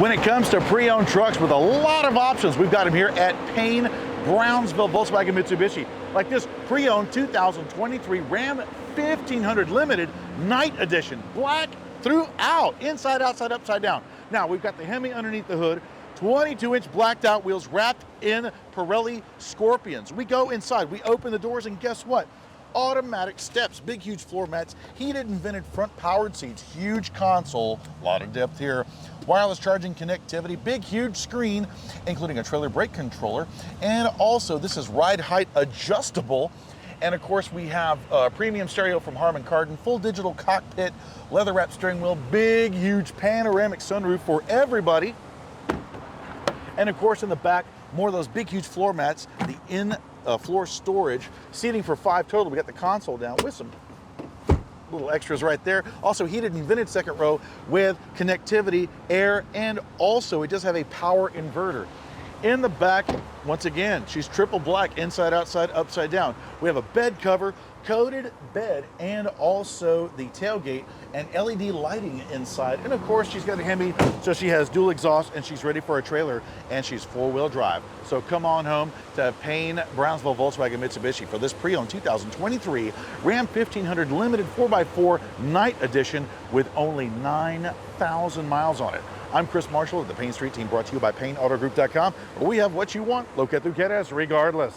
When it comes to pre-owned trucks with a lot of options, we've got them here at Payne Brownsville Volkswagen Mitsubishi. Like this pre-owned 2023 Ram 1500 Limited Night Edition. Black throughout, inside, outside, upside down. Now, we've got the Hemi underneath the hood, 22-inch blacked out wheels wrapped in Pirelli Scorpions. We go inside, we open the doors, and guess what? Automatic steps, big huge floor mats, heated and vented front powered seats, huge console, a lot of depth here, wireless charging connectivity, big huge screen, including a trailer brake controller, and also this is ride height adjustable. And of course we have a premium stereo from Harman Kardon, full digital cockpit, leather wrapped steering wheel, big huge panoramic sunroof for everybody. And of course in the back, more of those big huge floor mats, the floor storage, seating for 5 total. We got the console down with some little extras right there. Also heated and vented second row with connectivity, air, and also it does have a power inverter. In the back, once again, she's triple black, inside, outside, upside down. We have a bed cover, coated bed, and also the tailgate and LED lighting inside. And of course, she's got a Hemi, so she has dual exhaust and she's ready for a trailer, and she's 4-wheel drive. So come on home to Payne Brownsville Volkswagen Mitsubishi for this pre-owned 2023 Ram 1500 Limited 4x4 Night Edition with only 9,000 miles on it. I'm Chris Marshall of the Payne Street Team, brought to you by PayneAutoGroup.com, where we have what you want. Lo que tu quieres, regardless.